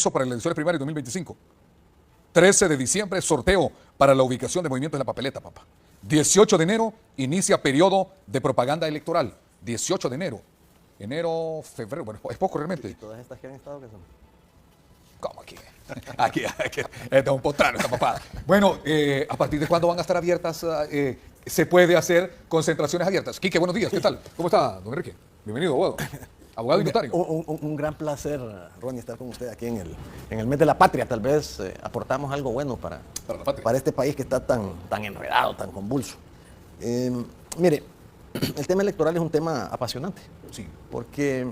para las elecciones primarias 2025. 13 de diciembre, sorteo para la ubicación de movimientos en la papeleta, papá. 18 de enero, inicia periodo de propaganda electoral. 18 de enero. Enero, febrero, bueno, es poco realmente. ¿Y todas estas que han estado qué son? ¿Cómo aquí? Aquí, es un potrano esta papada. Bueno, ¿a partir de cuándo van a estar abiertas? ¿Se puede hacer concentraciones abiertas? Quique, buenos días, ¿qué tal? ¿Cómo está, don Enrique? Bienvenido, abogado. Abogado y notario. Un gran placer, Ronnie, estar con usted aquí en el mes de la patria. Tal vez aportamos algo bueno para este país que está tan enredado, tan convulso. Mire, el tema electoral es un tema apasionante. Sí. Porque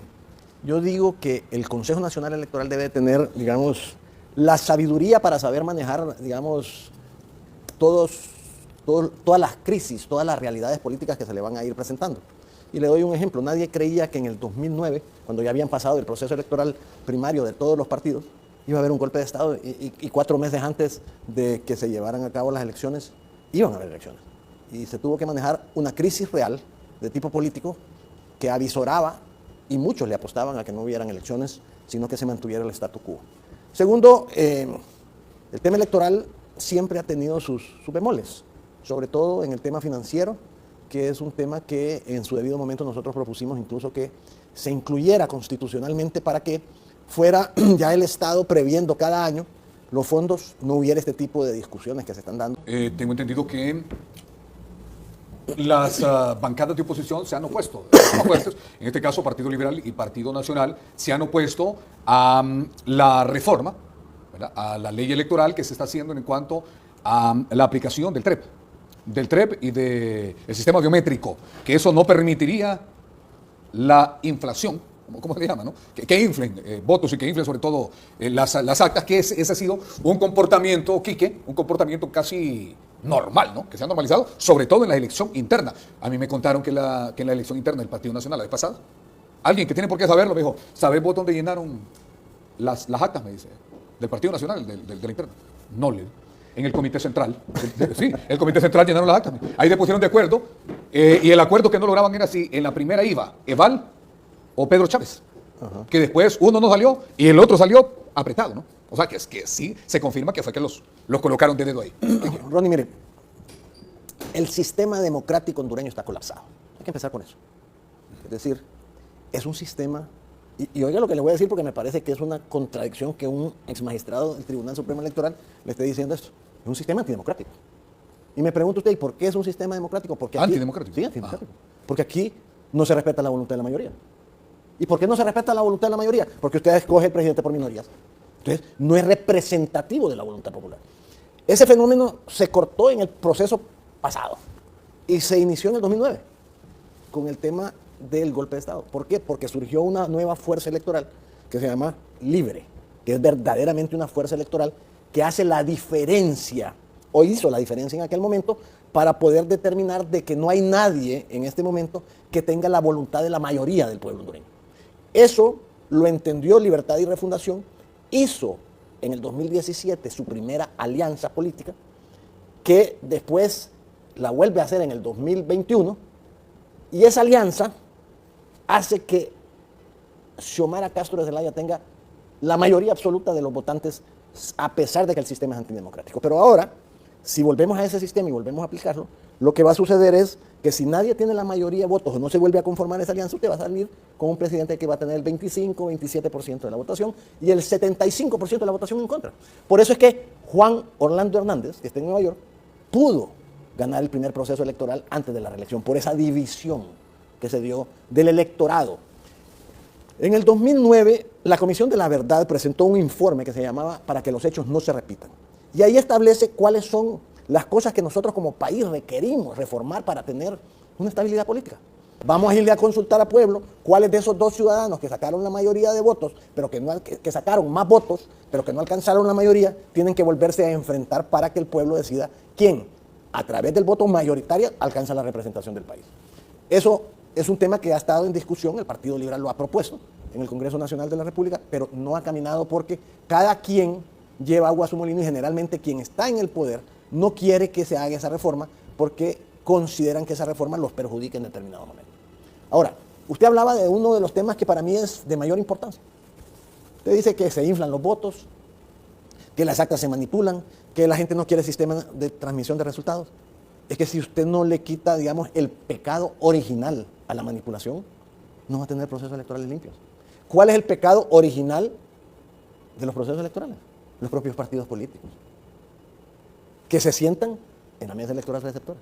yo digo que el Consejo Nacional Electoral debe tener, digamos, la sabiduría para saber manejar, digamos, todas las crisis, todas las realidades políticas que se le van a ir presentando. Y le doy un ejemplo. Nadie creía que en el 2009, cuando ya habían pasado el proceso electoral primario de todos los partidos, iba a haber un golpe de Estado y 4 meses antes de que se llevaran a cabo las elecciones, iban a haber elecciones. Y se tuvo que manejar una crisis real de tipo político que avisoraba, y muchos le apostaban a que no hubieran elecciones, sino que se mantuviera el statu quo. Segundo, el tema electoral siempre ha tenido sus bemoles, sobre todo en el tema financiero, que es un tema que en su debido momento nosotros propusimos incluso que se incluyera constitucionalmente para que fuera ya el Estado previendo cada año los fondos, no hubiera este tipo de discusiones que se están dando. Tengo entendido que las bancadas de oposición se han opuesto, fuertes, en este caso Partido Liberal y Partido Nacional, se han opuesto a la reforma, ¿verdad?, a la ley electoral que se está haciendo en cuanto a la aplicación del TREP y del sistema biométrico, que eso no permitiría la inflación, ¿cómo se llama?, ¿no? Que inflen votos y que inflen sobre todo las actas, que ese ha sido un comportamiento, Quique, un comportamiento casi normal, ¿no?, que se ha normalizado, sobre todo en la elección interna. A mí me contaron que en la elección interna del Partido Nacional la vez pasada, alguien que tiene por qué saberlo me dijo, ¿sabes vos dónde llenaron las actas?, me dice, del Partido Nacional, de la interna. No le en el Comité Central. Sí, el Comité Central llenaron las actas. Ahí se pusieron de acuerdo, y el acuerdo que no lograban era si en la primera iba Eval o Pedro Chávez. Ajá. Que después uno no salió y el otro salió apretado, ¿no? O sea, que es que sí se confirma que fue que los colocaron de dedo ahí. Ronnie, mire, el sistema democrático hondureño está colapsado. Hay que empezar con eso. Es decir, es un sistema, y oiga lo que le voy a decir porque me parece que es una contradicción que un exmagistrado del Tribunal Supremo Electoral le esté diciendo esto. Es un sistema antidemocrático. Y me pregunta usted, ¿y por qué es un sistema democrático? Porque aquí, ¿antidemocrático? Sí, antidemocrático. Porque aquí no se respeta la voluntad de la mayoría. ¿Y por qué no se respeta la voluntad de la mayoría? Porque usted escoge el presidente por minorías. Entonces, no es representativo de la voluntad popular. Ese fenómeno se cortó en el proceso pasado y se inició en el 2009 con el tema del golpe de Estado. ¿Por qué? Porque surgió una nueva fuerza electoral que se llama Libre, que es verdaderamente una fuerza electoral que hace la diferencia, o hizo la diferencia en aquel momento, para poder determinar de que no hay nadie en este momento que tenga la voluntad de la mayoría del pueblo hondureño. Eso lo entendió Libertad y Refundación, hizo en el 2017 su primera alianza política, que después la vuelve a hacer en el 2021, y esa alianza hace que Xiomara Castro de Zelaya tenga la mayoría absoluta de los votantes, a pesar de que el sistema es antidemocrático. Pero ahora, si volvemos a ese sistema y volvemos a aplicarlo, lo que va a suceder es que si nadie tiene la mayoría de votos o no se vuelve a conformar esa alianza, usted va a salir con un presidente que va a tener el 25, 27% de la votación y el 75% de la votación en contra. Por eso es que Juan Orlando Hernández, que está en Nueva York, pudo ganar el primer proceso electoral antes de la reelección, por esa división que se dio del electorado. En el 2009, la Comisión de la Verdad presentó un informe que se llamaba Para que los hechos no se repitan. Y ahí establece cuáles son las cosas que nosotros como país requerimos reformar para tener una estabilidad política. Vamos a irle a consultar al pueblo cuáles de esos 2 ciudadanos que sacaron la mayoría de votos, pero que sacaron más votos, pero que no alcanzaron la mayoría, tienen que volverse a enfrentar para que el pueblo decida quién, a través del voto mayoritario, alcanza la representación del país. Eso es un tema que ha estado en discusión, el Partido Liberal lo ha propuesto en el Congreso Nacional de la República, pero no ha caminado porque cada quien lleva agua a su molino y generalmente quien está en el poder no quiere que se haga esa reforma porque consideran que esa reforma los perjudica en determinado momento. Ahora, usted hablaba de uno de los temas que para mí es de mayor importancia, Usted dice que se inflan los votos, que las actas se manipulan, que la gente no quiere sistema de transmisión de resultados. Es que si usted no le quita, digamos, el pecado original a la manipulación, no va a tener procesos electorales limpios. ¿Cuál es el pecado original de los procesos electorales? Los propios partidos políticos, que se sientan en la mesa electoral receptora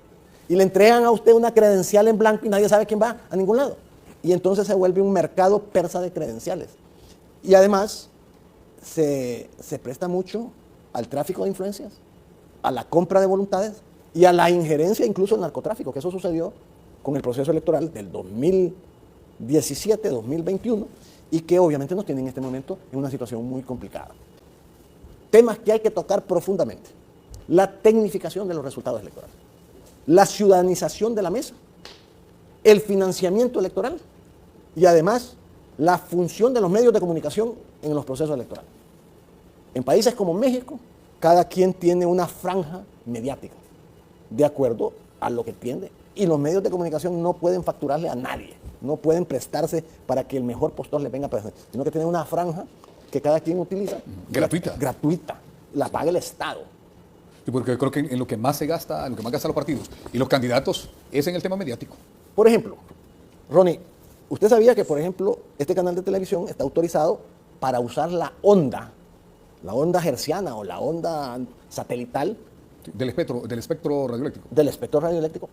y le entregan a usted una credencial en blanco y nadie sabe quién va a ningún lado. Y entonces se vuelve un mercado persa de credenciales. Y además se presta mucho al tráfico de influencias, a la compra de voluntades y a la injerencia incluso en narcotráfico, que eso sucedió con el proceso electoral del 2017-2021 y que obviamente nos tiene en este momento en una situación muy complicada. Temas que hay que tocar profundamente: la tecnificación de los resultados electorales, la ciudadanización de la mesa, el financiamiento electoral y además la función de los medios de comunicación en los procesos electorales. En países como México, cada quien tiene una franja mediática de acuerdo a lo que entiende, y los medios de comunicación no pueden facturarle a nadie, no pueden prestarse para que el mejor postor le venga a presentar, sino que tienen una franja que cada quien utiliza. Gratuita. La paga el Estado. Sí, porque creo que en lo que más se gasta, en lo que más gastan los partidos y los candidatos es en el tema mediático. Por ejemplo, Ronnie, ¿usted sabía que, por ejemplo, este canal de televisión está autorizado para usar la onda hertziana o la onda satelital Del espectro radioeléctrico. del espectro radioeléctrico,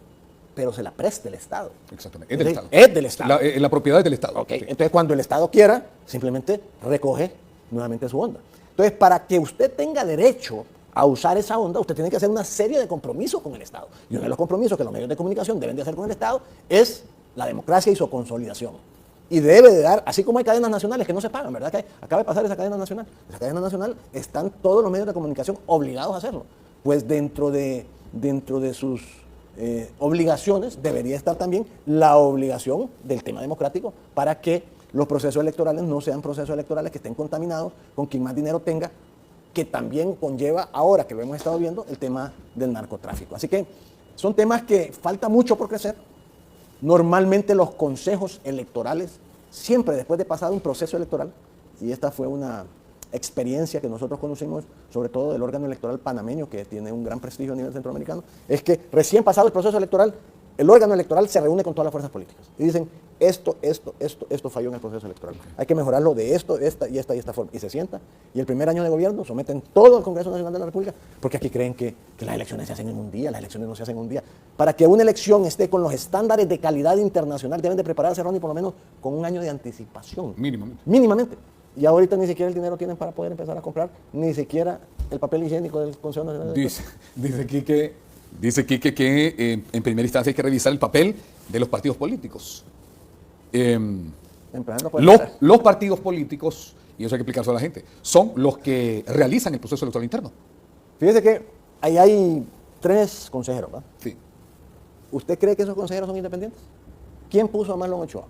pero se la presta el Estado? Exactamente. Es del Estado. Es del Estado. La propiedad es del Estado. Ok, Sí. entonces cuando el Estado quiera, simplemente recoge nuevamente su onda. Entonces, para que usted tenga derecho a usar esa onda, usted tiene que hacer una serie de compromisos con el Estado. Y uno de los compromisos que los medios de comunicación deben de hacer con el Estado es la democracia y su consolidación. Y debe de dar, así como hay cadenas nacionales que no se pagan, ¿verdad? Que acaba de pasar esa cadena nacional. Esa cadena nacional están todos los medios de comunicación obligados a hacerlo. Pues dentro de sus obligaciones debería estar también la obligación del tema democrático para que los procesos electorales no sean procesos electorales que estén contaminados con quien más dinero tenga, que también conlleva, ahora que lo hemos estado viendo, el tema del narcotráfico. Así que son temas que falta mucho por crecer. Normalmente los consejos electorales, siempre después de pasar un proceso electoral, y esta fue una experiencia que nosotros conocimos, sobre todo del órgano electoral panameño, que tiene un gran prestigio a nivel centroamericano, es que recién pasado el proceso electoral, el órgano electoral se reúne con todas las fuerzas políticas y dicen, esto falló en el proceso electoral. Hay que mejorarlo de esta forma. Y se sienta, y el primer año de gobierno someten todo al Congreso Nacional de la República, porque aquí creen que las elecciones se hacen en un día. Las elecciones no se hacen en un día. Para que una elección esté con los estándares de calidad internacional, deben de prepararse, Ronnie, por lo menos con un año de anticipación. Mínimamente. Y ahorita ni siquiera el dinero tienen para poder empezar a comprar, ni siquiera el papel higiénico del Consejo Nacional de Elecciones. Dice Quique que en primera instancia hay que revisar el papel de los partidos políticos. Los partidos políticos, y eso hay que explicarlo a la gente, son los que realizan el proceso electoral interno. Fíjese que ahí hay 3 consejeros, ¿verdad? Sí. ¿Usted cree que esos consejeros son independientes? ¿Quién puso a Marlon Ochoa?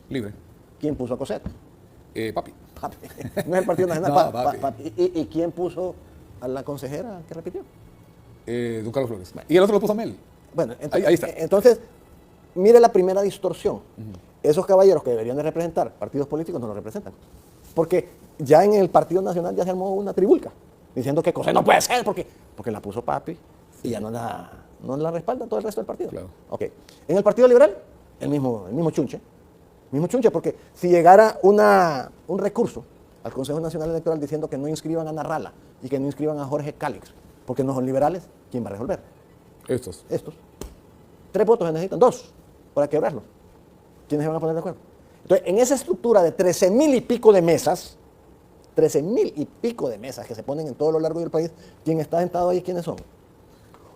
Libre. ¿Quién puso a Cosette? Papi. No es el Partido Nacional. Papi. ¿Y quién puso a la consejera que repitió? Don Carlos Flores. Y el otro lo puso Mel. Bueno, ahí está. Entonces, mire la primera distorsión. Esos caballeros que deberían de representar partidos políticos no lo representan. Porque ya en el Partido Nacional ya se armó una tribulca, diciendo que Cosette no puede ser, porque la puso Papi y ya no la respalda todo el resto del partido. Claro. Okay. En el Partido Liberal, el mismo chunche, porque si llegara un recurso al Consejo Nacional Electoral diciendo que no inscriban a Narrala y que no inscriban a Jorge Cálix, porque no son liberales, ¿quién va a resolver? Estos. 3 votos se necesitan, 2 para quebrarlos. ¿Quiénes se van a poner de acuerdo? Entonces, en esa estructura de 13,000 y pico de mesas, 13,000 y pico de mesas que se ponen en todo lo largo del país, ¿quién está sentado ahí? ¿Quiénes son?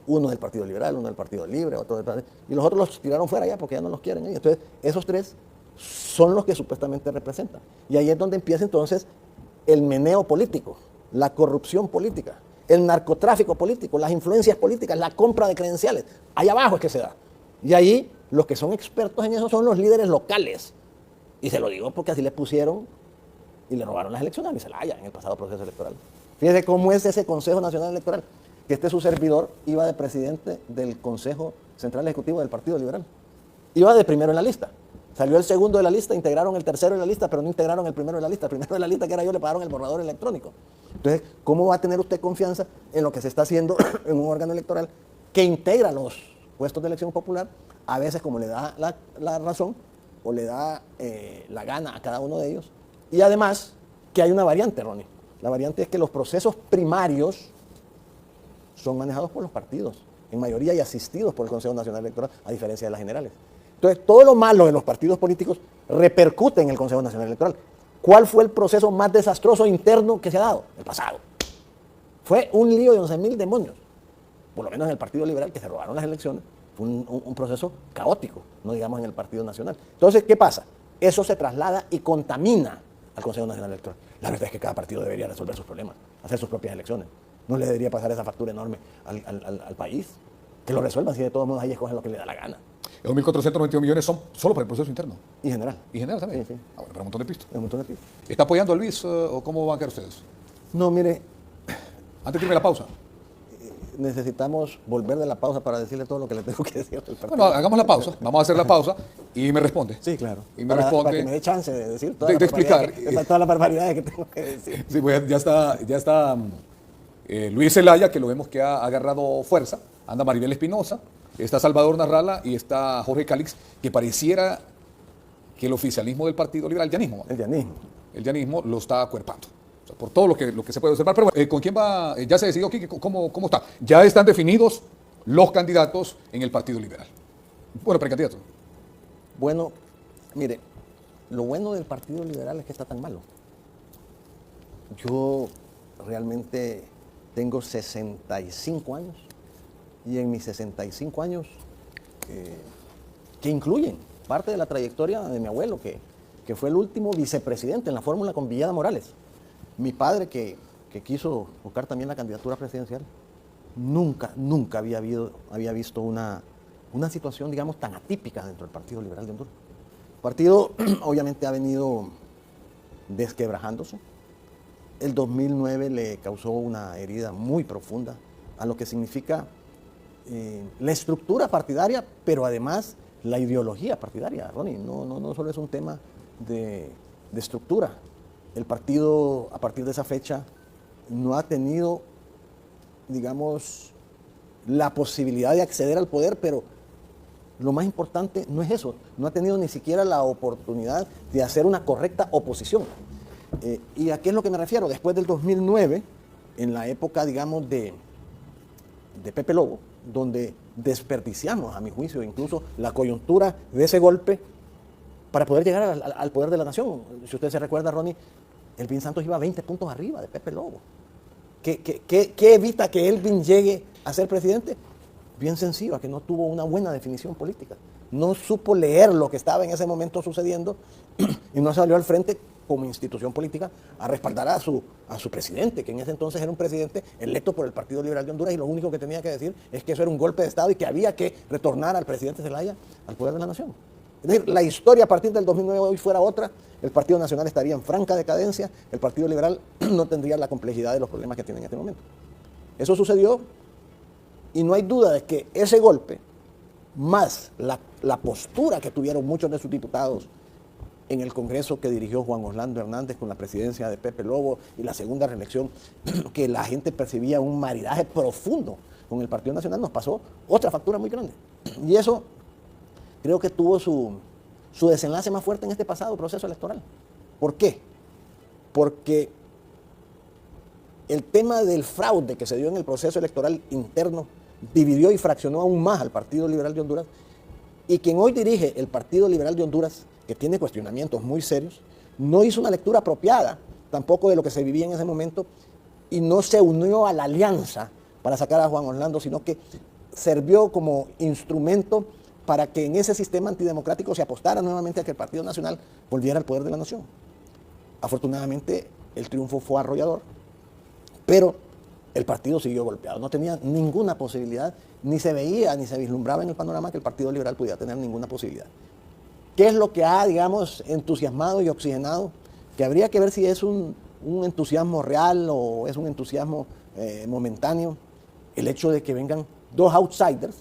Uno del Partido Liberal, uno del Partido Libre, otro del Partido... Y los otros los tiraron fuera ya porque ya no los quieren ahí. Entonces, esos 3 son los que supuestamente representan. Y ahí es donde empieza entonces el meneo político, la corrupción política, el narcotráfico político, las influencias políticas, la compra de credenciales. Ahí abajo es que se da. Y ahí los que son expertos en eso son los líderes locales. Y se lo digo porque así le pusieron y le robaron las elecciones a Luis Zelaya en el pasado proceso electoral. Fíjese cómo es ese Consejo Nacional Electoral, que su servidor iba de presidente del Consejo Central Ejecutivo del Partido Liberal. Iba de primero en la lista. Salió el segundo de la lista, integraron el tercero de la lista, pero no integraron el primero de la lista. El primero de la lista, que era yo, le pagaron el borrador electrónico. Entonces, ¿cómo va a tener usted confianza en lo que se está haciendo en un órgano electoral que integra los puestos de elección popular, a veces como le da la razón o le da la gana a cada uno de ellos? Y además, que hay una variante, Ronnie. La variante es que los procesos primarios son manejados por los partidos, en mayoría, y asistidos por el Consejo Nacional Electoral, a diferencia de las generales. Entonces, todo lo malo de los partidos políticos repercute en el Consejo Nacional Electoral. ¿Cuál fue el proceso más desastroso interno que se ha dado? El pasado. Fue un lío de 11.000 demonios. Por lo menos en el Partido Liberal, que se robaron las elecciones, fue un proceso caótico, no digamos en el Partido Nacional. Entonces, ¿qué pasa? Eso se traslada y contamina al Consejo Nacional Electoral. La verdad es que cada partido debería resolver sus problemas, hacer sus propias elecciones. No le debería pasar esa factura enorme al país. Que lo resuelvan, si de todos modos ahí escogen lo que le da la gana. Los 1.492 millones son solo para el proceso interno. Y general. Y general también. Sí, sí. Ah, bueno, para un montón de pistas. Un montón de pistas. ¿Está apoyando a Luis o cómo van a quedar ustedes? No, mire, Antes de irme a la pausa. necesitamos volver de la pausa para decirle todo lo que le tengo que decir del partido. Bueno, hagamos la pausa. Vamos a hacer la pausa y me responde. Sí, claro. Y me responde. Para que me dé chance de decir de explicar. todas las barbaridades que tengo que decir. Sí, pues ya está Luis Zelaya, que lo vemos que ha agarrado fuerza. Anda Maribel Espinosa, está Salvador Narrala y está Jorge Cálix, que pareciera que el oficialismo del Partido Liberal, el llanismo lo está acuerpando. O sea, por todo lo que se puede observar. Pero bueno, ¿con quién va? Ya se decidió aquí, ¿cómo está? Ya están definidos los candidatos en el Partido Liberal. Bueno, precandidato. Bueno, mire, lo bueno del Partido Liberal es que está tan malo. Yo realmente tengo 65 años y en mis 65 años, que incluyen parte de la trayectoria de mi abuelo, que fue el último vicepresidente en la fórmula con Villada Morales. Mi padre, que quiso buscar también la candidatura presidencial, nunca había visto una situación, digamos, tan atípica dentro del Partido Liberal de Honduras. El partido obviamente ha venido desquebrajándose. El 2009 le causó una herida muy profunda a lo que significa la estructura partidaria, pero además la ideología partidaria, Ronnie. No solo es un tema de estructura. El partido, a partir de esa fecha, no ha tenido, digamos, la posibilidad de acceder al poder, pero lo más importante no es eso. No ha tenido ni siquiera la oportunidad de hacer una correcta oposición. ¿Y a qué es lo que me refiero? Después del 2009, en la época, digamos, de Pepe Lobo, donde desperdiciamos, a mi juicio, incluso la coyuntura de ese golpe para poder llegar al poder de la nación. Si usted se recuerda, Ronnie, Elvin Santos iba 20 puntos arriba de Pepe Lobo. ¿Qué evita que Elvin llegue a ser presidente? Bien sencillo, a que no tuvo una buena definición política. No supo leer lo que estaba en ese momento sucediendo y no salió al frente como institución política a respaldar a su presidente, que en ese entonces era un presidente electo por el Partido Liberal de Honduras, y lo único que tenía que decir es que eso era un golpe de Estado y que había que retornar al presidente Zelaya al poder de la nación. Es decir, la historia a partir del 2009 hoy fuera otra, el Partido Nacional estaría en franca decadencia, el Partido Liberal no tendría la complejidad de los problemas que tiene en este momento. Eso sucedió y no hay duda de que ese golpe, más la postura que tuvieron muchos de sus diputados en el Congreso que dirigió Juan Orlando Hernández con la presidencia de Pepe Lobo y la segunda reelección, que la gente percibía un maridaje profundo con el Partido Nacional, nos pasó otra factura muy grande. Y eso creo que tuvo su desenlace más fuerte en este pasado proceso electoral. ¿Por qué? Porque el tema del fraude que se dio en el proceso electoral interno dividió y fraccionó aún más al Partido Liberal de Honduras, y quien hoy dirige el Partido Liberal de Honduras, que tiene cuestionamientos muy serios, no hizo una lectura apropiada tampoco de lo que se vivía en ese momento y no se unió a la alianza para sacar a Juan Orlando, sino que sirvió como instrumento para que en ese sistema antidemocrático se apostara nuevamente a que el Partido Nacional volviera al poder de la nación. Afortunadamente el triunfo fue arrollador, pero el partido siguió golpeado. No tenía ninguna posibilidad, ni se veía, ni se vislumbraba en el panorama que el Partido Liberal pudiera tener ninguna posibilidad. ¿Qué es lo que ha, digamos, entusiasmado y oxigenado? Que habría que ver si es un entusiasmo real o es un entusiasmo momentáneo. El hecho de que vengan dos outsiders,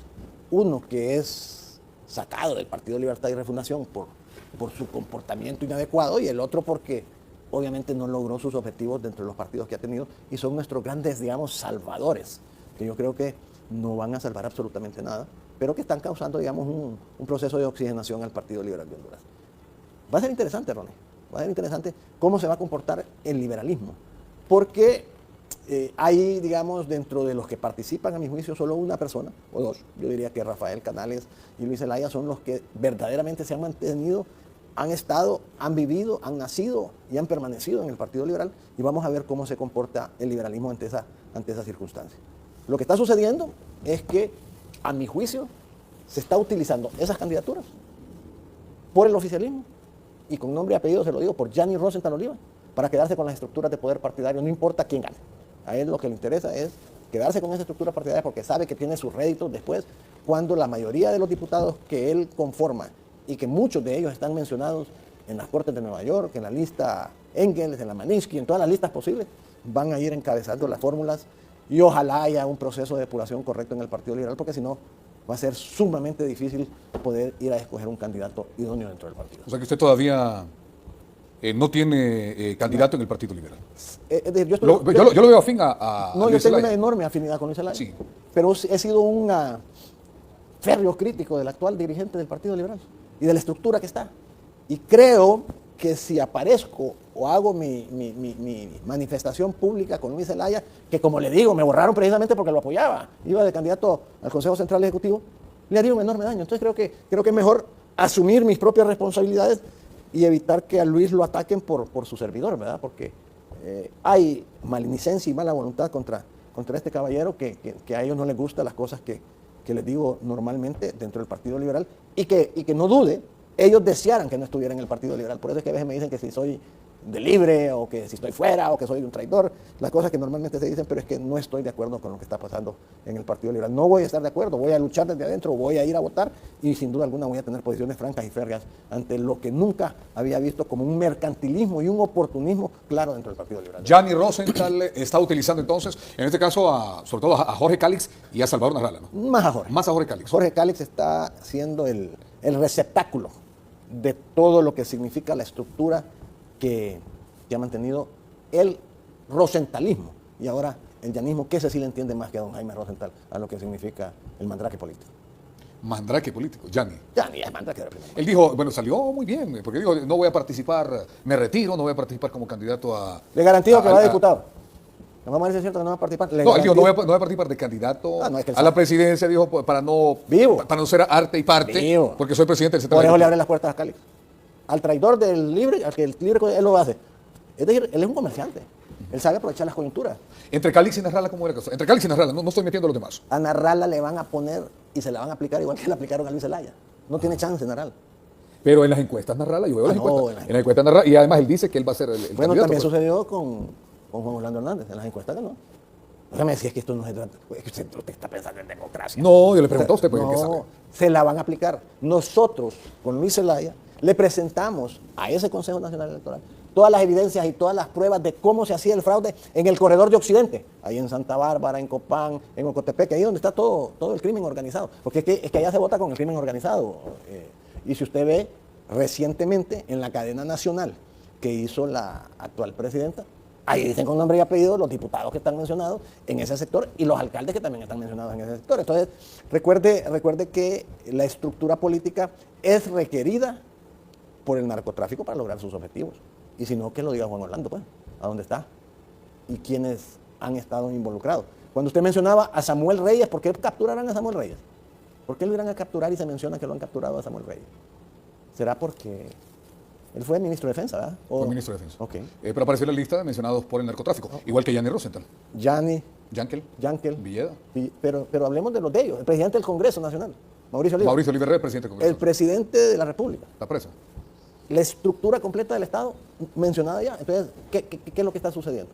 uno que es sacado del Partido Libertad y Refundación por por su comportamiento inadecuado y el otro porque obviamente no logró sus objetivos dentro de los partidos que ha tenido y son nuestros grandes, digamos, salvadores, que yo creo que no van a salvar absolutamente nada, pero que están causando, digamos, un proceso de oxigenación al Partido Liberal de Honduras. Va a ser interesante, Ronnie, va a ser interesante cómo se va a comportar el liberalismo, porque hay, digamos, dentro de los que participan, a mi juicio, solo una persona, o dos, yo diría que Rafael Canales y Luis Zelaya son los que verdaderamente se han mantenido, han estado, han vivido, han nacido y han permanecido en el Partido Liberal, y vamos a ver cómo se comporta el liberalismo ante esa circunstancia. Lo que está sucediendo es que, a mi juicio, se está utilizando esas candidaturas por el oficialismo, y con nombre y apellido se lo digo, por Gianni Rosenthal Oliva, para quedarse con las estructuras de poder partidario, no importa quién gane. A él lo que le interesa es quedarse con esa estructura partidaria porque sabe que tiene sus réditos después, cuando la mayoría de los diputados que él conforma, y que muchos de ellos están mencionados en las Cortes de Nueva York, en la lista Engels, en la Manischky, en todas las listas posibles, van a ir encabezando las fórmulas, y ojalá haya un proceso de depuración correcto en el Partido Liberal, porque si no va a ser sumamente difícil poder ir a escoger un candidato idóneo dentro del partido. O sea que usted todavía no tiene candidato en el Partido Liberal. Yo lo veo afín a no, Luis yo tengo Zelaya. una enorme afinidad con Luis Zelaya, Sí. pero he sido un férreo crítico del actual dirigente del Partido Liberal y de la estructura que está. Y creo que si aparezco o hago mi manifestación pública con Luis Zelaya, que como le digo, me borraron precisamente porque lo apoyaba, iba de candidato al Consejo Central Ejecutivo, le haría un enorme daño. Entonces creo que es mejor asumir mis propias responsabilidades y evitar que a Luis lo ataquen por su servidor, ¿verdad? Porque hay malinicencia y mala voluntad contra este caballero que a ellos no les gustan las cosas que les digo normalmente dentro del Partido Liberal, y que no dude, ellos desearan que no estuviera en el Partido Liberal. Por eso es que a veces me dicen que si soy de libre, o que si estoy fuera, o que soy un traidor, las cosas que normalmente se dicen, pero es que no estoy de acuerdo con lo que está pasando en el Partido Liberal. No voy a estar de acuerdo, voy a luchar desde adentro, voy a ir a votar, y sin duda alguna voy a tener posiciones francas y férreas ante lo que nunca había visto como un mercantilismo y un oportunismo claro dentro del Partido Liberal. Gianni Rosenthal está utilizando entonces, en este caso, sobre todo a Jorge Cálix y a Salvador Narrala, ¿no? Más a Jorge. Más a Jorge Cálix. Jorge Cálix está siendo el receptáculo de todo lo que significa la estructura que ha mantenido el rosentalismo y ahora el llanismo, que ese sí le entiende más que a don Jaime Rosenthal a lo que significa el mandrake político. Mandrake político, Gianni. Gianni es mandrake de primero. Él dijo, bueno, salió muy bien, porque dijo, no voy a participar, me retiro, no voy a participar como candidato a... Le garantizo que va a diputado. No vamos a decir cierto que no va a participar. No, él dijo, no voy a participar de candidato no, es que a la presidencia, dijo, para no ser arte y parte, Vivo. porque soy presidente del Central. Por eso le abre las puertas a Cálix. Al traidor del libre, al que el libre él lo hace. Es decir, él es un comerciante. Él sabe aprovechar las coyunturas. Entre Cálix y Narrala, ¿cómo era la cosa? Entre Cálix y Narrala, no estoy metiendo a los demás. A Narrala le van a poner y se la van a aplicar igual que le aplicaron a Luis Zelaya. No tiene chance, Narrala. Pero en las encuestas Narrala, yo veo las no, encuestas. En las encuestas Narrala, y además él dice que él va a ser el bueno, candidato. también sucedió con Juan Orlando Hernández, en las encuestas que no. Déjame decir que esto no es que usted está pensando en democracia. No, yo le pregunto a usted, porque ¿qué sabe? No, se la van a aplicar. Nosotros, con Luis Zelaya, le presentamos a ese Consejo Nacional Electoral todas las evidencias y todas las pruebas de cómo se hacía el fraude en el corredor de Occidente, ahí en Santa Bárbara, en Copán, en Ocotepeque, ahí donde está todo el crimen organizado. Porque es que allá se vota con el crimen organizado. Y si usted ve recientemente en la cadena nacional que hizo la actual presidenta, ahí dicen con nombre y apellido los diputados que están mencionados en ese sector y los alcaldes que también están mencionados en ese sector. Entonces, recuerde que la estructura política es requerida por el narcotráfico para lograr sus objetivos. Y si no, que lo diga Juan Orlando, pues, ¿a dónde está? Y quiénes han estado involucrados. Cuando usted mencionaba a Samuel Reyes, ¿por qué capturarán a Samuel Reyes? ¿Por qué lo irán a capturar y se menciona que lo han capturado a Samuel Reyes? ¿Será porque él fue ministro de Defensa, ¿verdad? Fue ministro de Defensa. Okay. Pero apareció en la lista de mencionados por el narcotráfico, igual que Gianni Rosenthal. Yankel. Villeda. Pero hablemos de los de ellos. El presidente del Congreso Nacional, Mauricio Oliva. Mauricio Oliva, presidente del Congreso. El presidente de la República. Está preso. La estructura completa del Estado mencionada ya. Entonces, ¿qué es lo que está sucediendo?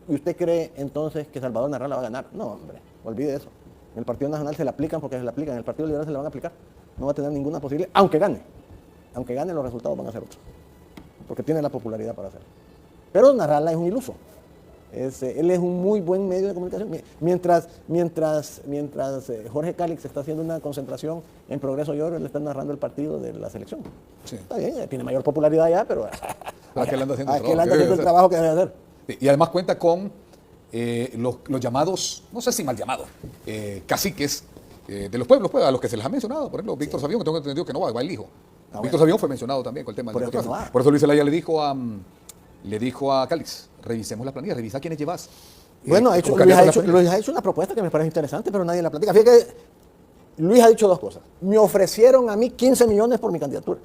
¿Y usted cree entonces que Salvador Narrala va a ganar? No, hombre, olvide eso. En el Partido Nacional se le aplican porque se le aplican, en el Partido Liberal se le van a aplicar. No va a tener ninguna posibilidad, aunque gane. Aunque gane, los resultados van a ser otros. Porque tiene la popularidad para hacerlo. Pero Narrala es un iluso. Él es un muy buen medio de comunicación. Mientras Jorge Cálix está haciendo una concentración en Progreso y Oro, él está narrando el partido de la selección. Sí. Está bien, tiene mayor popularidad allá, pero Aquel anda haciendo el trabajo que debe hacer. Y además cuenta con los llamados, no sé si mal llamados, caciques de los pueblos, pues, a los que se les ha mencionado. Por ejemplo, Víctor Sabión, que tengo entendido que no va el hijo. Víctor Sabión fue mencionado también con el tema del narcotráfico. Por eso Luis Zelaya le dijo a Cálix, revisemos la planilla, revisa quiénes llevas. Bueno, Luis ha hecho una propuesta que me parece interesante, pero nadie la platica. Fíjate que Luis ha dicho dos cosas. Me ofrecieron a mí 15 millones por mi candidatura.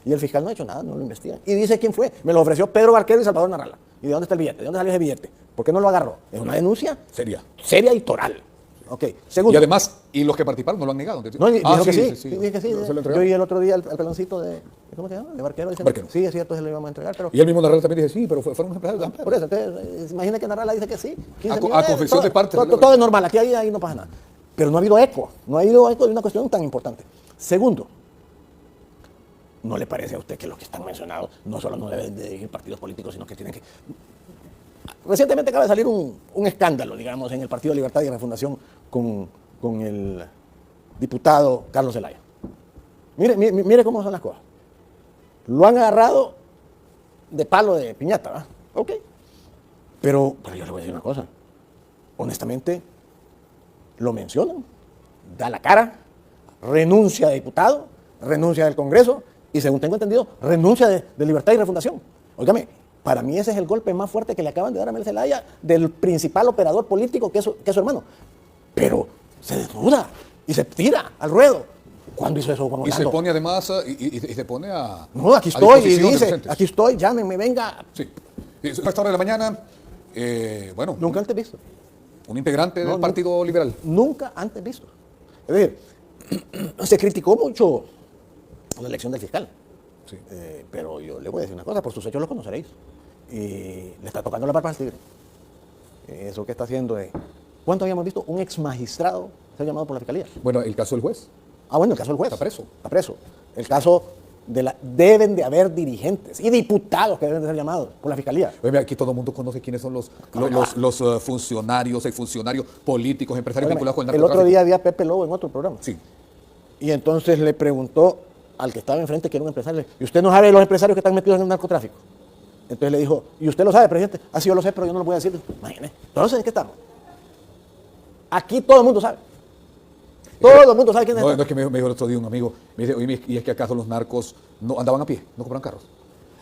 Y el fiscal no ha hecho nada, no lo investigan. Y dice quién fue. Me lo ofreció Pedro Barquero y Salvador Narrala. ¿Y de dónde está el billete? ¿De dónde salió ese billete? ¿Por qué no lo agarró? Es una denuncia seria y toral. Okay. Segundo. Y además, y los que participaron no lo han negado. No, dijo que sí. Dije que sí. Yo oí el otro día al peloncito de, ¿cómo se llama? De Barquero. Dice, Barquero. Sí, es cierto, se lo íbamos a entregar. Pero... Y el mismo Narrala también dice, sí, pero fueron empresarios. Por eso, entonces, imagina que Narrala dice que sí. A confesión de parte. Todo es normal, aquí ahí no pasa nada. Pero no ha habido eco. No ha habido eco de una cuestión tan importante. Segundo, ¿no le parece a usted que los que están mencionados no solo no deben de dirigir partidos políticos, sino que tienen que... Recientemente acaba de salir un escándalo, digamos, en el Partido Libertad y Refundación con el diputado Carlos Zelaya. Mire cómo son las cosas. Lo han agarrado de palo de piñata, ¿verdad? Ok. Pero yo le voy a decir una cosa. Honestamente, lo mencionan, da la cara, renuncia de diputado, renuncia del Congreso y, según tengo entendido, renuncia de Libertad y Refundación. Óigame, para mí ese es el golpe más fuerte que le acaban de dar a Mel Zelaya del principal operador político que es su hermano. Pero se desnuda y se tira al ruedo. ¿Cuándo hizo eso Juan Orlando? Y se pone además, y se pone a... No, aquí estoy, y dice, aquí estoy, llámenme, venga. Sí. A esta hora de la mañana, bueno... Nunca antes visto. Un integrante del Partido Liberal. Nunca antes visto. Es decir, se criticó mucho la elección del fiscal. Sí. Pero yo le voy a decir una cosa, por sus hechos los conoceréis. Y le está tocando la barba al tigre. Eso que está haciendo es... ¿Cuánto habíamos visto? Un ex magistrado ser llamado por la fiscalía. Bueno, el caso del juez. Bueno, el caso del juez. Está preso. Está preso. El caso deben de haber dirigentes y diputados que deben de ser llamados por la fiscalía. Oye, aquí todo el mundo conoce quiénes son los funcionarios, exfuncionarios políticos, empresarios vinculados con el narcotráfico. El otro día había a Pepe Lobo en otro programa. Sí. Y entonces le preguntó al que estaba enfrente, que era un empresario, ¿y usted no sabe de los empresarios que están metidos en el narcotráfico? Entonces le dijo, ¿y usted lo sabe, presidente? Ah, sí, yo lo sé, pero yo no lo voy a decir. Imagínese. Entonces, ¿en qué estamos? Aquí todo el mundo sabe. Todo el mundo sabe quién es. No, es que me dijo el otro día un amigo, me dice, oye, ¿y es que acaso los narcos no andaban a pie, no compraban carros?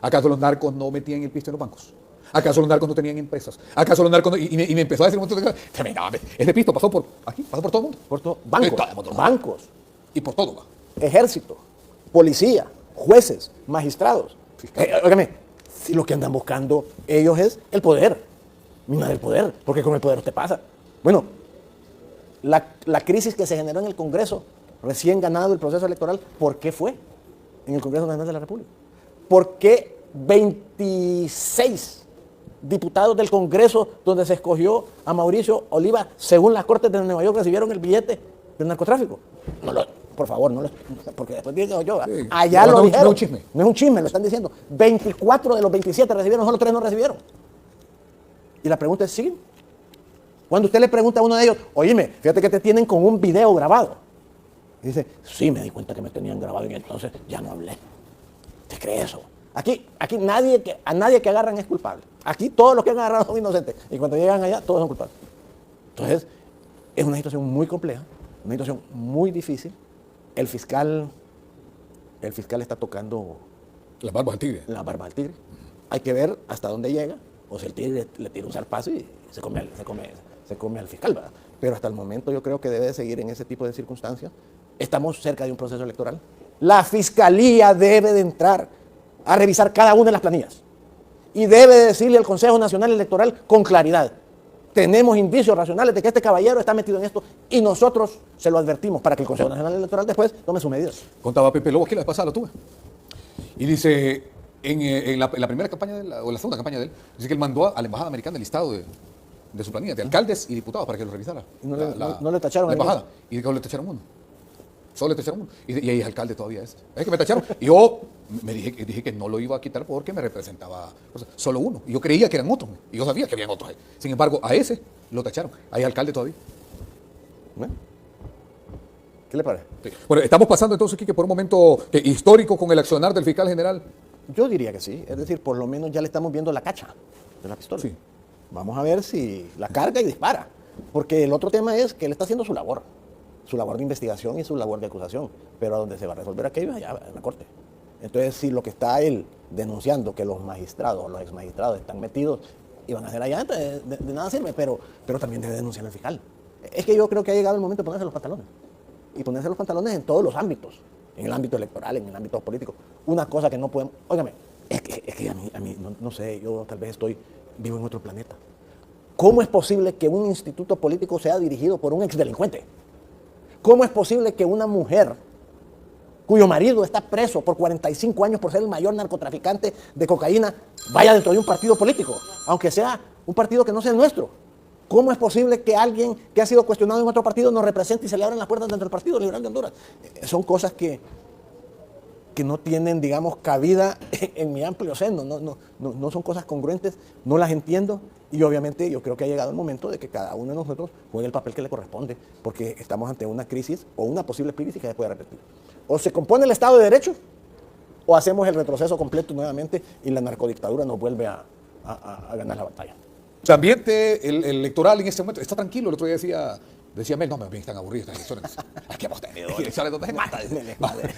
¿Acaso los narcos no metían el pisto en los bancos? ¿Acaso los narcos no tenían empresas? ¿Acaso los narcos no? Y me empezó a decir un montón de cosas. Ese pisto pasó por aquí, pasó por todo el mundo. Por todo. Bancos. Y por todo va. Ejército, policía, jueces, magistrados. Óigame, si lo que andan buscando ellos es el poder. Mira, el poder, porque con el poder te pasa. Bueno, la crisis que se generó en el Congreso, recién ganado el proceso electoral, ¿por qué fue en el Congreso Nacional de la República? ¿Por qué 26 diputados del Congreso donde se escogió a Mauricio Oliva, según las Cortes de Nueva York, recibieron el billete del narcotráfico? Por favor, porque después digo yo, sí. Allá lo dijeron. No es un chisme. No es un chisme, lo están diciendo. 24 de los 27 recibieron, solo 3 no recibieron. Y la pregunta es, ¿sí? Cuando usted le pregunta a uno de ellos, oíme, fíjate que te tienen con un video grabado. Y dice, sí, me di cuenta que me tenían grabado y entonces ya no hablé. ¿Te crees eso? Aquí a nadie que agarran es culpable. Aquí todos los que han agarrado son inocentes. Y cuando llegan allá, todos son culpables. Entonces, es una situación muy compleja, una situación muy difícil. El fiscal está tocando las barbas al tigre. La barba al tigre. Hay que ver hasta dónde llega, o si el tigre le tira un zarpazo y se come al fiscal, ¿verdad? Pero hasta el momento yo creo que debe de seguir en ese tipo de circunstancias. Estamos cerca de un proceso electoral. La fiscalía debe de entrar a revisar cada una de las planillas y debe de decirle al Consejo Nacional Electoral con claridad: tenemos indicios racionales de que este caballero está metido en esto y nosotros se lo advertimos para que el Consejo Nacional Electoral después tome sus medidas. Contaba Pepe Lobo, que la vez pasada lo tuve. Y dice, en la primera campaña o la segunda campaña de él, dice que él mandó a la Embajada Americana el listado de su planilla, de alcaldes y diputados para que lo revisara. Y no le tacharon la embajada. Y que le tacharon uno. Solo le tacharon uno. Y ahí es alcalde todavía es. Es que me tacharon. Y yo dije que no lo iba a quitar porque me representaba, o sea, solo uno. Y yo creía que eran otros. Y yo sabía que habían otros ahí. Sin embargo, a ese lo tacharon. Ahí es alcalde todavía. Bueno, ¿qué le parece? Sí. Bueno, estamos pasando entonces, Quique, por un momento histórico con el accionar del fiscal general. Yo diría que sí. Es decir, por lo menos ya le estamos viendo la cacha de la pistola. Sí. Vamos a ver si la carga y dispara. Porque el otro tema es que él está haciendo su labor de investigación y su labor de acusación. Pero a donde se va a resolver aquello, allá en la corte. Entonces, si lo que está él denunciando que los magistrados o los exmagistrados están metidos y van a hacer allá, de nada sirve, pero también debe denunciar al fiscal. Es que yo creo que ha llegado el momento de ponerse los pantalones. Y ponerse los pantalones en todos los ámbitos. En el ámbito electoral, en el ámbito político. Una cosa que no podemos... Óigame, es que a mí no sé, yo tal vez vivo en otro planeta. ¿Cómo es posible que un instituto político sea dirigido por un exdelincuente? ¿Cómo es posible que una mujer cuyo marido está preso por 45 años por ser el mayor narcotraficante de cocaína vaya dentro de un partido político, aunque sea un partido que no sea el nuestro? ¿Cómo es posible que alguien que ha sido cuestionado en otro partido nos represente y se le abran las puertas dentro del Partido Liberal de Honduras? Son cosas que no tienen, digamos, cabida en mi amplio seno, no son cosas congruentes, no las entiendo, y obviamente yo creo que ha llegado el momento de que cada uno de nosotros juegue el papel que le corresponde, porque estamos ante una crisis o una posible crisis que se puede repetir. O se compone el Estado de Derecho, o hacemos el retroceso completo nuevamente y la narcodictadura nos vuelve a ganar la batalla. El ambiente el electoral en este momento está tranquilo. El otro día decía Mel, no, más bien están aburridas estas elecciones. Aquí hemos tenido elecciones donde se mata.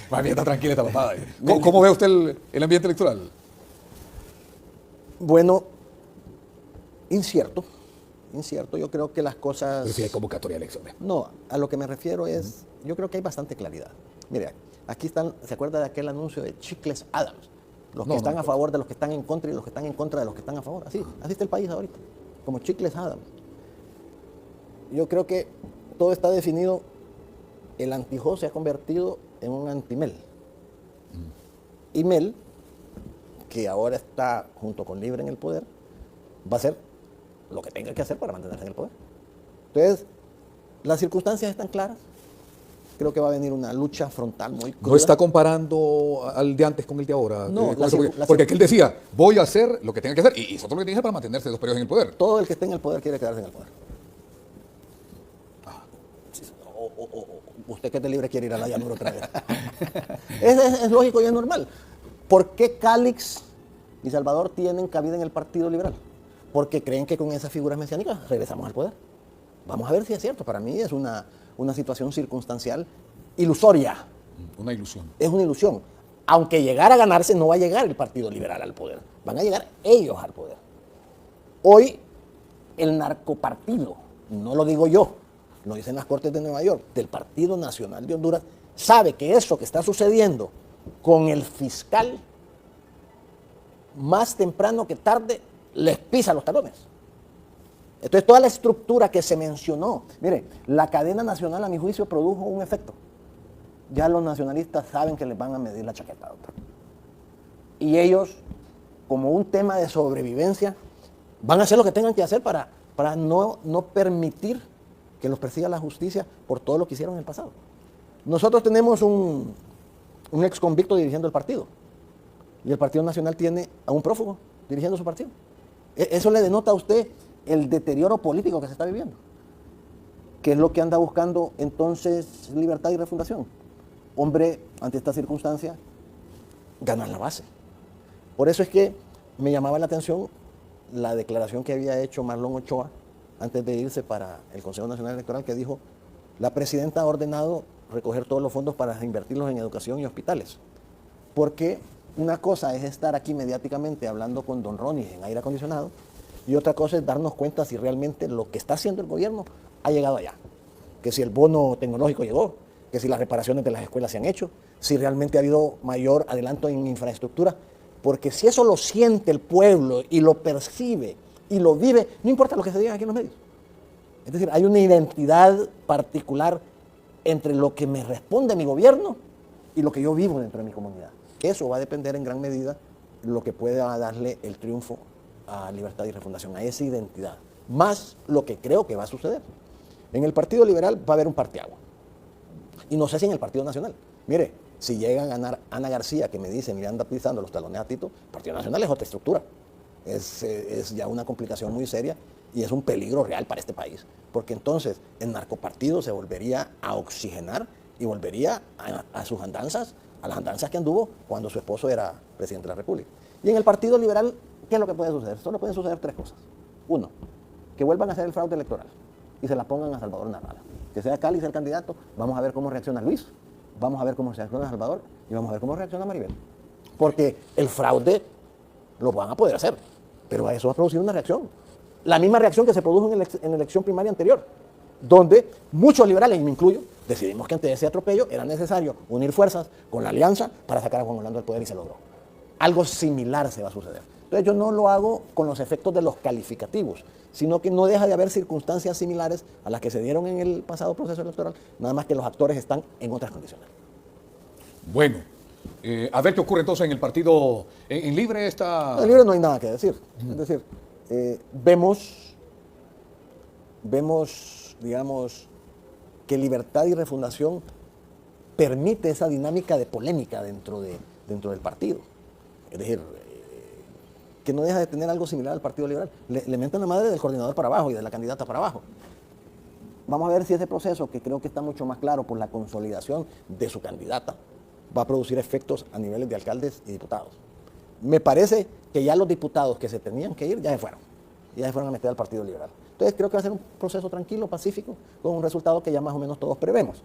Más bien está tranquila esta papada. ¿Cómo ve usted el ambiente electoral? Bueno, incierto. Yo creo que las cosas... Pero si hay convocatoria de elecciones. No, a lo que me refiero es, yo creo que hay bastante claridad. Mire, aquí están, ¿se acuerda de aquel anuncio de Chicles Adams? Los que están a favor de los que están en contra y los que están en contra de los que están a favor. Así está el país ahorita, como Chicles Adams. Yo creo que todo está definido. El anti-Jo se ha convertido en un anti-Mel. Y Mel, que ahora está junto con Libre en el poder, va a hacer lo que tenga que hacer para mantenerse en el poder. Entonces, las circunstancias están claras. Creo que va a venir una lucha frontal muy cruda. ¿No está comparando al de antes con el de ahora? No, porque aquel decía, voy a hacer lo que tenga que hacer, y hizo todo lo que tenía que hacer para mantenerse 2 periodos en el poder. Todo el que esté en el poder quiere quedarse en el poder. Usted que esté libre quiere ir a la llanura otra vez. es lógico y es normal. ¿Por qué Cálix y Salvador tienen cabida en el Partido Liberal? Porque creen que con esas figuras mesiánicas regresamos al poder. Vamos a ver si es cierto. Para mí es una situación circunstancial ilusoria. Una ilusión. Es una ilusión. Aunque llegara a ganarse, no va a llegar el Partido Liberal al poder. Van a llegar ellos al poder. Hoy, el narcopartido, no lo digo yo, lo dicen las Cortes de Nueva York, del Partido Nacional de Honduras, sabe que eso que está sucediendo con el fiscal, más temprano que tarde, les pisa los talones. Entonces, toda la estructura que se mencionó, mire, la cadena nacional, a mi juicio, produjo un efecto. Ya los nacionalistas saben que les van a medir la chaqueta, doctor. Y ellos, como un tema de sobrevivencia, van a hacer lo que tengan que hacer para no permitir que los persiga la justicia por todo lo que hicieron en el pasado. Nosotros tenemos un ex convicto dirigiendo el partido. Y el Partido Nacional tiene a un prófugo dirigiendo su partido. Eso le denota a usted el deterioro político que se está viviendo. ¿Qué es lo que anda buscando entonces Libertad y Refundación? Hombre, ante esta circunstancia, ganar la base. Por eso es que me llamaba la atención la declaración que había hecho Marlon Ochoa antes de irse para el Consejo Nacional Electoral, que dijo, la presidenta ha ordenado recoger todos los fondos para invertirlos en educación y hospitales. Porque una cosa es estar aquí mediáticamente hablando con don Ronnie en aire acondicionado, y otra cosa es darnos cuenta si realmente lo que está haciendo el gobierno ha llegado allá. Que si el bono tecnológico llegó, que si las reparaciones de las escuelas se han hecho, si realmente ha habido mayor adelanto en infraestructura. Porque si eso lo siente el pueblo y lo percibe y lo vive, no importa lo que se diga aquí en los medios. Es decir, hay una identidad particular entre lo que me responde mi gobierno y lo que yo vivo dentro de mi comunidad. Eso va a depender en gran medida lo que pueda darle el triunfo a Libertad y Refundación, a esa identidad. Más lo que creo que va a suceder. En el Partido Liberal va a haber un parteagua. Y no sé si en el Partido Nacional. Mire, si llega a ganar Ana García, que me dicen y anda pisando los talones a Tito, el Partido Nacional es otra estructura. Es ya una complicación muy seria y es un peligro real para este país. Porque entonces el narcopartido se volvería a oxigenar y volvería a sus andanzas, a las andanzas que anduvo cuando su esposo era presidente de la República. Y en el Partido Liberal, ¿qué es lo que puede suceder? Solo pueden suceder tres cosas. Uno, que vuelvan a hacer el fraude electoral y se la pongan a Salvador Narvala. Que sea Cáliz el candidato, vamos a ver cómo reacciona Luis, vamos a ver cómo reacciona Salvador y vamos a ver cómo reacciona Maribel. Porque el fraude lo van a poder hacer, pero a eso va a producir una reacción. La misma reacción que se produjo en la elección primaria anterior, donde muchos liberales, y me incluyo, decidimos que ante ese atropello era necesario unir fuerzas con la alianza para sacar a Juan Orlando del poder y se logró. Algo similar se va a suceder. Entonces yo no lo hago con los efectos de los calificativos, sino que no deja de haber circunstancias similares a las que se dieron en el pasado proceso electoral, nada más que los actores están en otras condiciones. Bueno, a ver qué ocurre entonces en el partido. En Libre está... En Libre no hay nada que decir. Es decir, vemos, digamos, que Libertad y Refundación permite esa dinámica de polémica dentro del partido. Es decir, que no deja de tener algo similar al Partido Liberal. Le mentan la madre del coordinador para abajo y de la candidata para abajo. Vamos a ver si ese proceso, que creo que está mucho más claro por la consolidación de su candidata, va a producir efectos a niveles de alcaldes y diputados. Me parece que ya los diputados que se tenían que ir ya se fueron. Ya se fueron a meter al Partido Liberal. Entonces creo que va a ser un proceso tranquilo, pacífico, con un resultado que ya más o menos todos prevemos.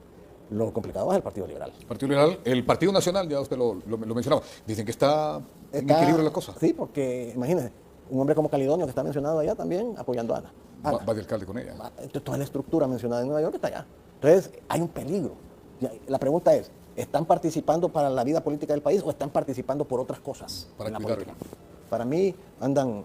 Lo complicado es el Partido Liberal. Partido Liberal, el Partido Nacional, ya usted lo mencionaba, dicen que está en equilibrio la cosa. Sí, porque imagínense, un hombre como Calidonio, que está mencionado allá también, apoyando a Ana. Va de alcalde con ella. Toda la estructura mencionada en Nueva York está allá. Entonces, hay un peligro. La pregunta es, ¿están participando para la vida política del país o están participando por otras cosas para en la cuidar. política? Para mí, andan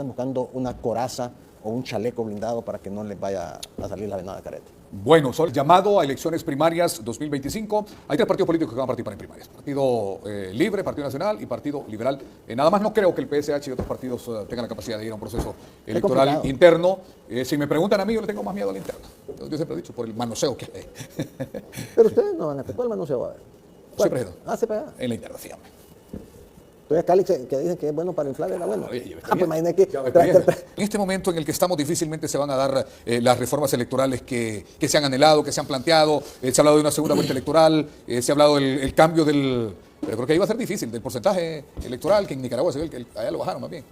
buscando una coraza o un chaleco blindado para que no les vaya a salir la venada careta. Bueno, llamado a elecciones primarias 2025. Hay tres partidos políticos que van a participar en primarias. Partido Libre, Partido Nacional y Partido Liberal. Nada más no creo que el PSH y otros partidos tengan la capacidad de ir a un proceso electoral interno. Si me preguntan a mí, yo le tengo más miedo al interno. Yo siempre he dicho, por el manoseo que hay. Pero ustedes no van a efectuar el manoseo. A ver. Siempre he ido. Se pega. En la interna, sí, hombre. Entonces Cálix, que dicen que es bueno para inflar, era bueno. Pues imagínate que... En este momento en el que estamos, difícilmente se van a dar las reformas electorales que se han anhelado, que se han planteado. Se ha hablado de una segunda vuelta electoral, se ha hablado del cambio del... Pero creo que ahí va a ser difícil, del porcentaje electoral, que en Nicaragua se ve que allá lo bajaron más bien.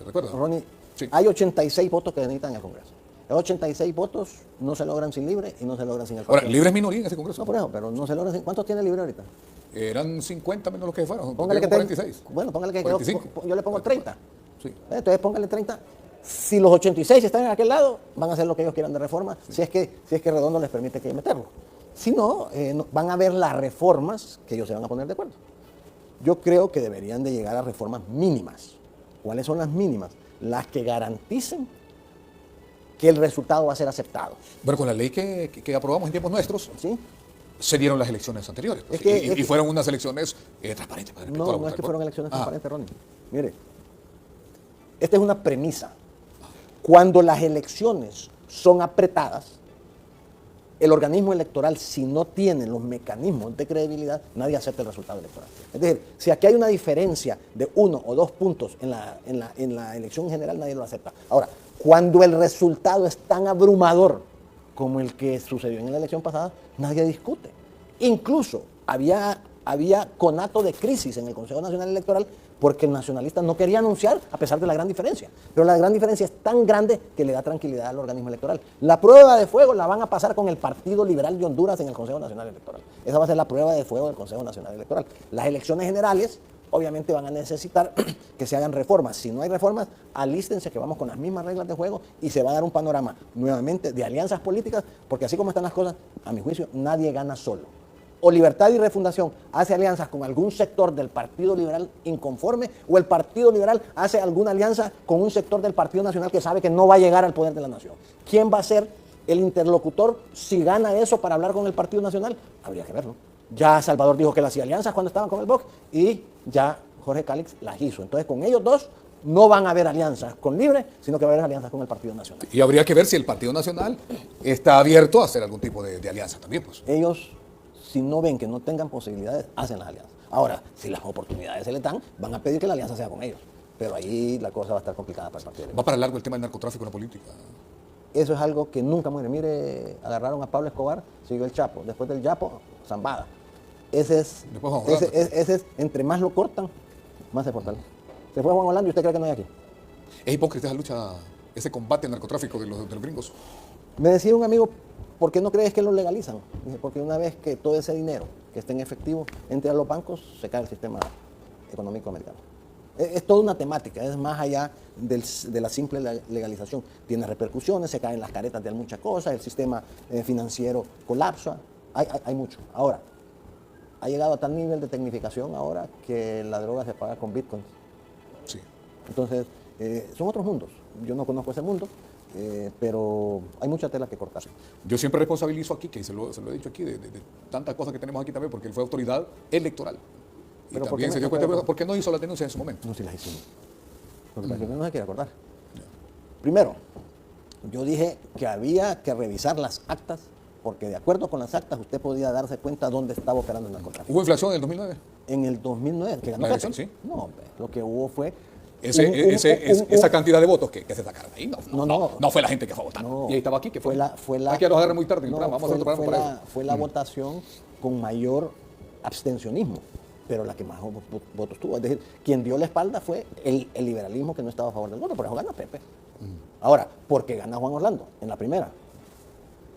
¿Recuerdas? Ronnie, sí. Hay 86 votos que necesitan en el Congreso. Esos 86 votos no se logran sin Libre y no se logran sin el Partido. Ahora, Libre es minoría en ese Congreso. No, por eso, pero no se logran sin... ¿Cuántos tiene Libre ahorita? Eran 50 menos los que fueron. Póngale que 46. Bueno, póngale que 45. yo le pongo 30. Sí. Entonces póngale 30. Si los 86 están en aquel lado, van a hacer lo que ellos quieran de reforma, si es que Redondo les permite que meterlo. Si no, van a ver las reformas que ellos se van a poner de acuerdo. Yo creo que deberían de llegar a reformas mínimas. ¿Cuáles son las mínimas? Las que garanticen que el resultado va a ser aceptado. Bueno, con la ley que aprobamos en tiempos nuestros, ¿Sí? se dieron las elecciones anteriores. Pues, y fueron unas elecciones transparentes. No es que fueron elecciones transparentes, Ronnie. Mire, esta es una premisa. Cuando las elecciones son apretadas, el organismo electoral, si no tiene los mecanismos de credibilidad, nadie acepta el resultado electoral. Es decir, si aquí hay una diferencia de 1 o 2 puntos en la elección en general, nadie lo acepta. Ahora, cuando el resultado es tan abrumador como el que sucedió en la elección pasada, nadie discute. Incluso había conato de crisis en el Consejo Nacional Electoral porque el nacionalista no quería anunciar a pesar de la gran diferencia. Pero la gran diferencia es tan grande que le da tranquilidad al organismo electoral. La prueba de fuego la van a pasar con el Partido Liberal de Honduras en el Consejo Nacional Electoral. Esa va a ser la prueba de fuego del Consejo Nacional Electoral. Las elecciones generales obviamente van a necesitar que se hagan reformas. Si no hay reformas, alístense que vamos con las mismas reglas de juego y se va a dar un panorama nuevamente de alianzas políticas, porque así como están las cosas, a mi juicio, nadie gana solo. O Libertad y Refundación hace alianzas con algún sector del Partido Liberal inconforme, o el Partido Liberal hace alguna alianza con un sector del Partido Nacional que sabe que no va a llegar al poder de la nación. ¿Quién va a ser el interlocutor si gana eso para hablar con el Partido Nacional? Habría que verlo. Ya Salvador dijo que él hacía alianzas cuando estaban con el BOC y ya Jorge Cálix las hizo. Entonces con ellos dos no van a haber alianzas con Libre, sino que va a haber alianzas con el Partido Nacional. Y habría que ver si el Partido Nacional está abierto a hacer algún tipo de alianza también, pues. Ellos, si no ven que no tengan posibilidades, hacen las alianzas. Ahora, si las oportunidades se les dan, van a pedir que la alianza sea con ellos. Pero ahí la cosa va a estar complicada para el Partido Libre. Va para largo el tema del narcotráfico en la política. Eso es algo que nunca muere. Mire, agarraron a Pablo Escobar, siguió el Chapo. Después del Chapo, Zambada. Ese es, entre más lo cortan, más se fortalece. Se fue Juan Orlando y usted cree que no hay aquí. ¿Es hipócrita esa lucha, ese combate al narcotráfico de los gringos? Me decía un amigo, ¿por qué no crees que lo legalizan? Dije, porque una vez que todo ese dinero que esté en efectivo entre a los bancos, se cae el sistema económico americano. Es toda una temática, es más allá de la simple legalización. Tiene repercusiones, se caen las caretas de muchas cosas, el sistema financiero colapsa, hay mucho. Ahora, ha llegado a tal nivel de tecnificación ahora que la droga se paga con bitcoins. Sí. Entonces, son otros mundos. Yo no conozco ese mundo, pero hay mucha tela que cortar. Yo siempre responsabilizo aquí, que se lo he dicho aquí, de tantas cosas que tenemos aquí también, porque él fue autoridad electoral. Y Pero también se dio cuenta, ¿por qué no hizo la denuncia en su momento? No, si las hicimos. Porque para que no se quiere acordar. Primero, yo dije que había que revisar las actas, porque de acuerdo con las actas usted podía darse cuenta dónde estaba operando el narcotráfico. ¿Hubo inflación en el 2009? En el 2009, que ganó ¿La Pepe. elección? Sí. No, hombre, lo que hubo fue... Esa cantidad de votos que se sacaron ahí, no fue la gente que fue a votar. No, y ahí estaba aquí, que fue. fue la, aquí nos agarra muy tarde en el no, programa, vamos a hacer otro programa por eso. fue la votación con mayor abstencionismo, pero la que más votos tuvo. Es decir, quien dio la espalda fue el liberalismo que no estaba a favor del voto, por eso gana Pepe. Ahora, ¿por qué gana Juan Orlando en la primera?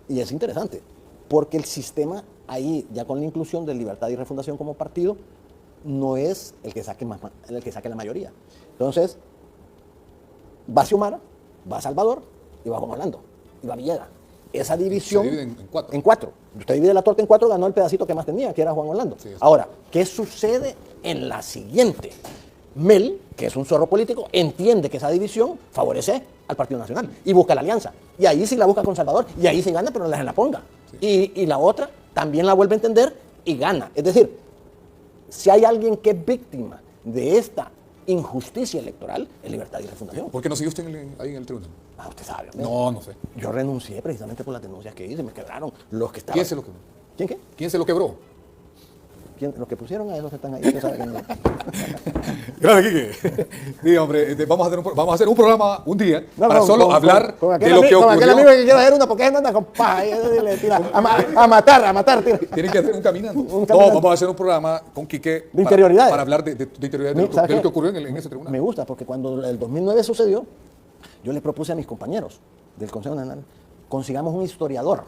Y es interesante, porque el sistema ahí, ya con la inclusión de Libertad y Refundación como partido, no es el que saque la mayoría. Entonces, va Xiomara, va Salvador y va Juan Orlando, y va Villegas. Esa división... Se divide en cuatro. En cuatro. Usted divide la torta en cuatro, ganó el pedacito que más tenía, que era Juan Orlando. Sí, ahora, ¿qué sucede en la siguiente? Mel, que es un zorro político, entiende que esa división favorece al Partido Nacional y busca la alianza. Y ahí sí la busca con Salvador, y ahí sí gana, pero no la ponga. Sí. Y la otra también la vuelve a entender y gana. Es decir, si hay alguien que es víctima de esta injusticia electoral, es Libertad y Refundación. ¿Por qué no siguió usted ahí en el tribunal? Ah, usted sabe. No sé. Yo renuncié precisamente por las denuncias que hice, me quebraron los que estaban. ¿Quién se lo quebró? ¿Quién qué? ¿Quién se lo quebró? Los que pusieron a esos que están ahí. Usted sabe quién es. Gracias, Quique. Sí, hombre, vamos a hacer un programa un día para solo hablar de lo que ocurrió. Con aquel amigo que quiere hacer una, porque él anda con paja y le tira a matar. Tira. Tienen que hacer un caminando. No, vamos a hacer un programa con Quique de interioridades. Para hablar de interioridades de lo que ocurrió en ese tribunal. Me gusta, porque cuando el 2009 sucedió, yo le propuse a mis compañeros del Consejo Nacional, consigamos un historiador.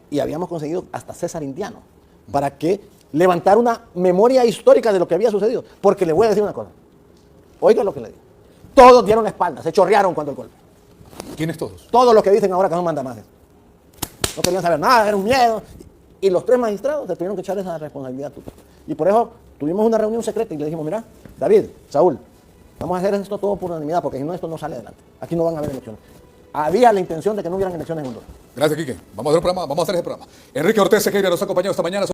Y habíamos conseguido hasta César Indiano, para que levantar una memoria histórica de lo que había sucedido. Porque le voy a decir una cosa. Oiga lo que le digo. Todos dieron la espalda, se chorrearon cuando el golpe. ¿Quiénes todos? Todos los que dicen ahora que son mandamases. No querían saber nada, era un miedo. Y los tres magistrados se tuvieron que echar esa responsabilidad. Y por eso tuvimos una reunión secreta y le dijimos, mira, David, Saúl, vamos a hacer esto todo por unanimidad, porque si no, esto no sale adelante. Aquí no van a haber elecciones. Había la intención de que no hubieran elecciones en Honduras. Gracias, Quique. Vamos a hacer ese programa. Enrique Ortez Sequeira nos ha acompañado esta mañana.